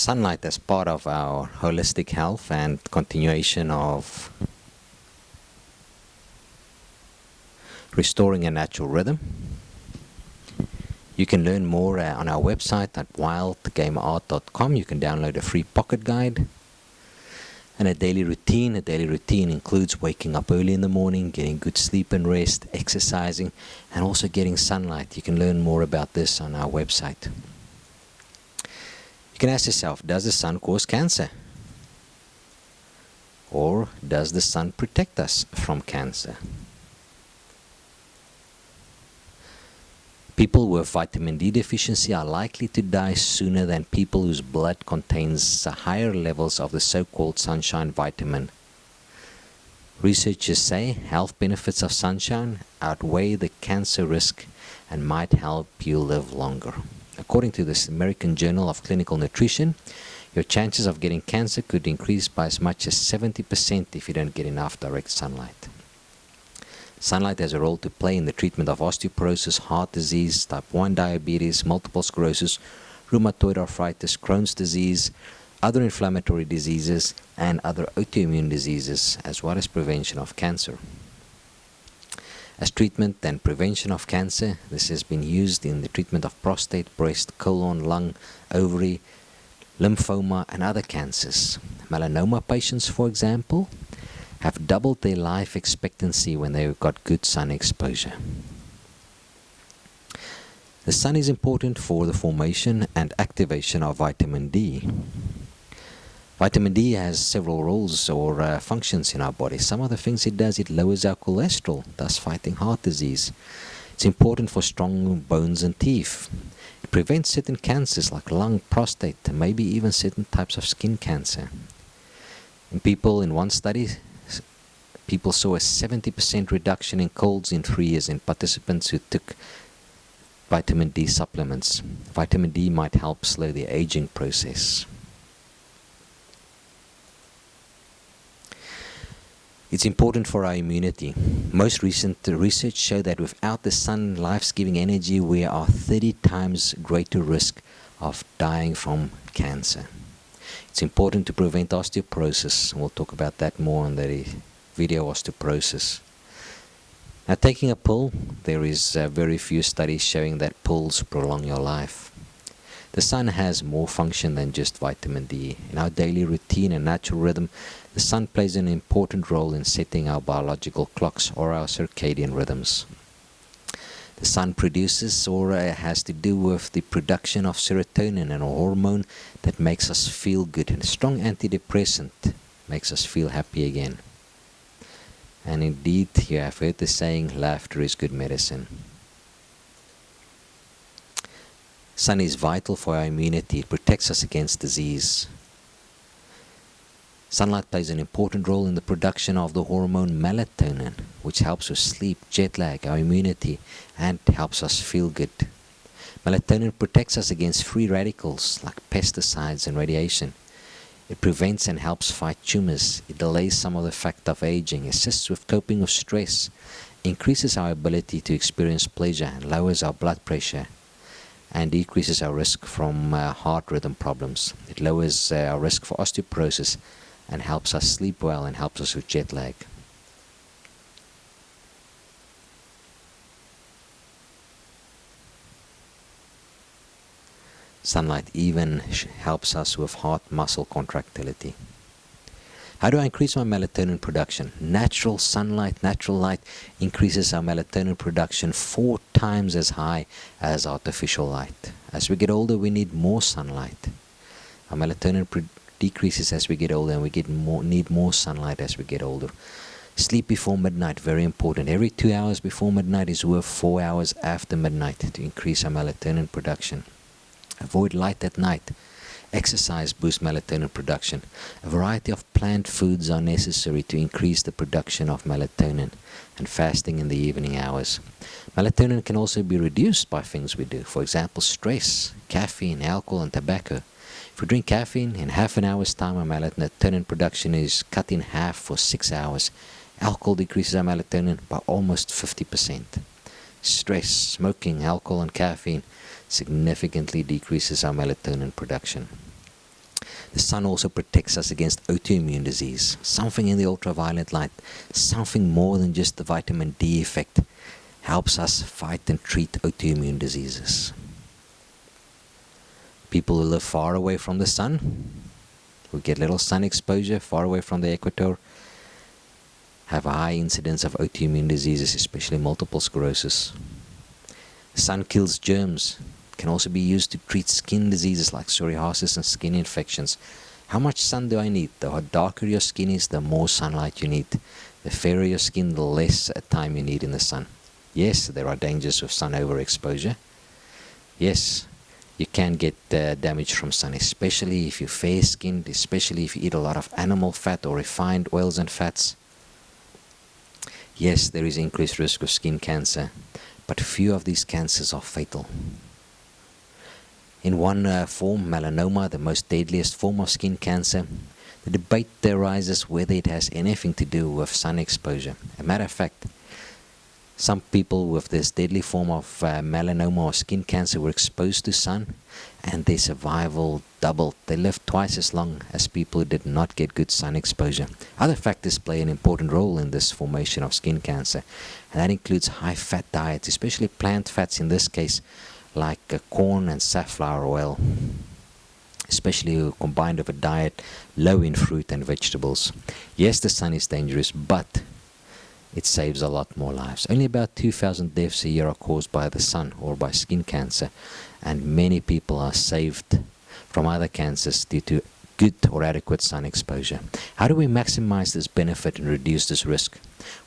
sunlight as part of our holistic health and continuation of restoring a natural rhythm. You can learn more on our website at wildgameart.com. You can download a free pocket guide and a daily routine. A daily routine includes waking up early in the morning, getting good sleep and rest, exercising, and also getting sunlight. You can learn more about this on our website. You can ask yourself, does the sun cause cancer? Or does the sun protect us from cancer? People with vitamin D deficiency are likely to die sooner than people whose blood contains higher levels of the so-called sunshine vitamin. Researchers say health benefits of sunshine outweigh the cancer risk and might help you live longer. According to this American Journal of Clinical Nutrition, your chances of getting cancer could increase by as much as 70% if you don't get enough direct sunlight. Sunlight has a role to play in the treatment of osteoporosis, heart disease, type 1 diabetes, multiple sclerosis, rheumatoid arthritis, Crohn's disease, other inflammatory diseases, and other autoimmune diseases, as well as prevention of cancer. As treatment and prevention of cancer, this has been used in the treatment of prostate, breast, colon, lung, ovary, lymphoma, and other cancers. Melanoma patients, for example, have doubled their life expectancy when they've got good sun exposure. The sun is important for the formation and activation of vitamin D. Vitamin D has several roles or functions in our body. Some of the things it does, it lowers our cholesterol, thus fighting heart disease. It's important for strong bones and teeth. It prevents certain cancers like lung, prostate, and maybe even certain types of skin cancer. In one study, people saw a 70% reduction in colds in 3 years in participants who took vitamin D supplements. Vitamin D might help slow the aging process. It's important for our immunity. Most recent research showed that without the sun, life-giving energy, we are 30 times greater risk of dying from cancer. It's important to prevent osteoporosis. We'll talk about that more on the video osteoporosis. Now, taking a pill, there is very few studies showing that pills prolong your life. The sun has more function than just vitamin D. In our daily routine and natural rhythm, the sun plays an important role in setting our biological clocks or our circadian rhythms. The sun produces or has to do with the production of serotonin, and a hormone that makes us feel good, and a strong antidepressant makes us feel happy again. And indeed, you have heard the saying, laughter is good medicine. Sun is vital for our immunity. It protects us against disease. Sunlight plays an important role in the production of the hormone melatonin, which helps with sleep, jet lag, our immunity, and helps us feel good. Melatonin protects us against free radicals like pesticides and radiation. It prevents and helps fight tumors. It delays some of the effect of aging, assists with coping with stress, increases our ability to experience pleasure, and lowers our blood pressure, and decreases our risk from heart rhythm problems. It lowers our risk for osteoporosis and helps us sleep well and helps us with jet lag. Sunlight even helps us with heart muscle contractility. How do I increase my melatonin production? Natural sunlight, natural light increases our melatonin production 4 times as high as artificial light. As we get older, we need more sunlight. Our melatonin decreases as we get older, and we need more sunlight as we get older. Sleep before midnight, very important. Every 2 hours before midnight is worth 4 hours after midnight to increase our melatonin production. Avoid light at night. Exercise boosts melatonin production. A variety of plant foods are necessary to increase the production of melatonin, and fasting in the evening hours. Melatonin can also be reduced by things we do. For example, stress, caffeine, alcohol, and tobacco. If we drink caffeine, in half an hour's time, our melatonin production is cut in half for 6 hours. Alcohol decreases our melatonin by almost 50%. Stress, smoking, alcohol, and caffeine significantly decreases our melatonin production. The sun also protects us against autoimmune disease. Something in the ultraviolet light, something more than just the vitamin D effect, helps us fight and treat autoimmune diseases. People who live far away from the sun, who get little sun exposure far away from the equator, have a high incidence of autoimmune diseases, especially multiple sclerosis. The sun kills germs. It can also be used to treat skin diseases like psoriasis and skin infections. How much sun do I need? The darker your skin is, the more sunlight you need. The fairer your skin, the less time you need in the sun. Yes, there are dangers with sun overexposure. Yes, you can get damage from sun, especially if you're fair-skinned, especially if you eat a lot of animal fat or refined oils and fats. Yes, there is increased risk of skin cancer, but few of these cancers are fatal. In one form, melanoma, the most deadliest form of skin cancer, the debate arises whether it has anything to do with sun exposure. A matter of fact, some people with this deadly form of melanoma or skin cancer were exposed to sun and their survival doubled. They lived twice as long as people who did not get good sun exposure. Other factors play an important role in this formation of skin cancer, and that includes high-fat diets, especially plant fats in this case, like corn and safflower oil, especially combined with a diet low in fruit and vegetables. Yes, the sun is dangerous, but it saves a lot more lives. Only about 2,000 deaths a year are caused by the sun or by skin cancer, and many people are saved from other cancers due to good or adequate sun exposure. How do we maximize this benefit and reduce this risk?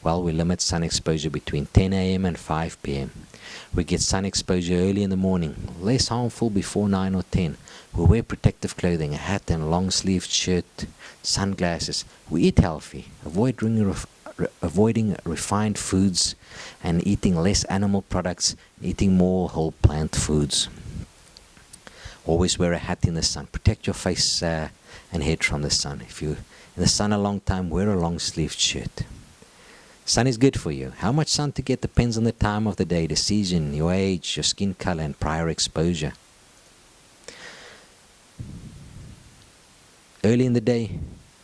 Well, we limit sun exposure between 10 a.m. and 5 p.m. We get sun exposure early in the morning, less harmful before 9 or 10. We wear protective clothing, a hat and long-sleeved shirt, sunglasses. We eat healthy, avoiding refined foods and eating less animal products, eating more whole plant foods. Always wear a hat in the sun. Protect your face and head from the sun. If you're in the sun a long time, wear a long-sleeved shirt. Sun is good for you. How much sun to get depends on the time of the day, the season, your age, your skin color, and prior exposure. Early in the day,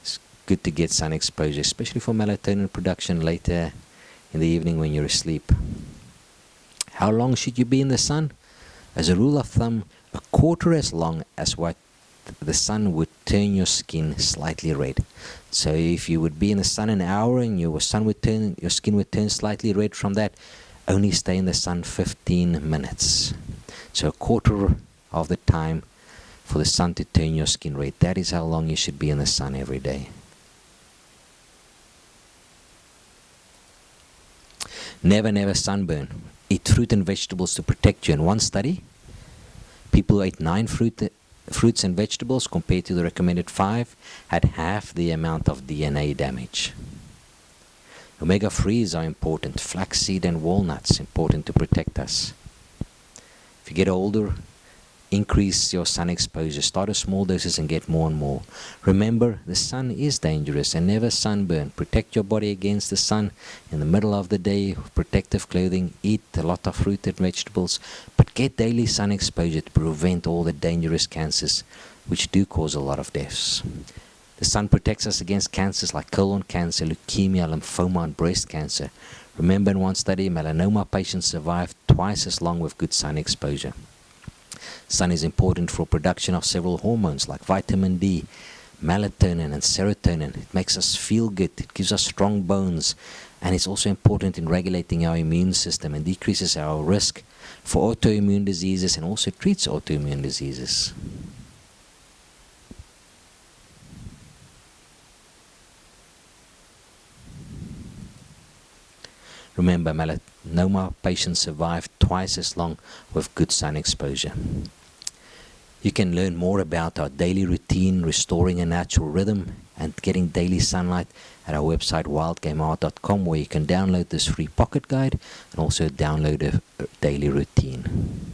it's good to get sun exposure, especially for melatonin production later in the evening when you're asleep. How long should you be in the sun? As a rule of thumb, a quarter as long as what the sun would turn your skin slightly red. So if you would be in the sun an hour and your skin would turn slightly red from that, only stay in the sun 15 minutes. So a quarter of the time for the sun to turn your skin red. That is how long you should be in the sun every day. Never sunburn. Eat fruit and vegetables to protect you. In one study, people who ate 9 fruits and vegetables compared to the recommended 5 had half the amount of DNA damage. Omega-3s are important. Flaxseed and walnuts important to protect us. If you get older, increase your sun exposure. Start at small doses and get more and more. Remember, the sun is dangerous and never sunburn. Protect your body against the sun in the middle of the day with protective clothing. Eat a lot of fruit and vegetables, but get daily sun exposure to prevent all the dangerous cancers which do cause a lot of deaths. The sun protects us against cancers like colon cancer, leukemia, lymphoma, and breast cancer. Remember, in one study, melanoma patients survived twice as long with good sun exposure. Sun is important for production of several hormones like vitamin D, melatonin, and serotonin. It makes us feel good, it gives us strong bones, and it's also important in regulating our immune system and decreases our risk for autoimmune diseases and also treats autoimmune diseases. Remember, melanoma patients survive twice as long with good sun exposure. You can learn more about our daily routine, restoring a natural rhythm, and getting daily sunlight at our website wildgameart.com, where you can download this free pocket guide and also download a daily routine.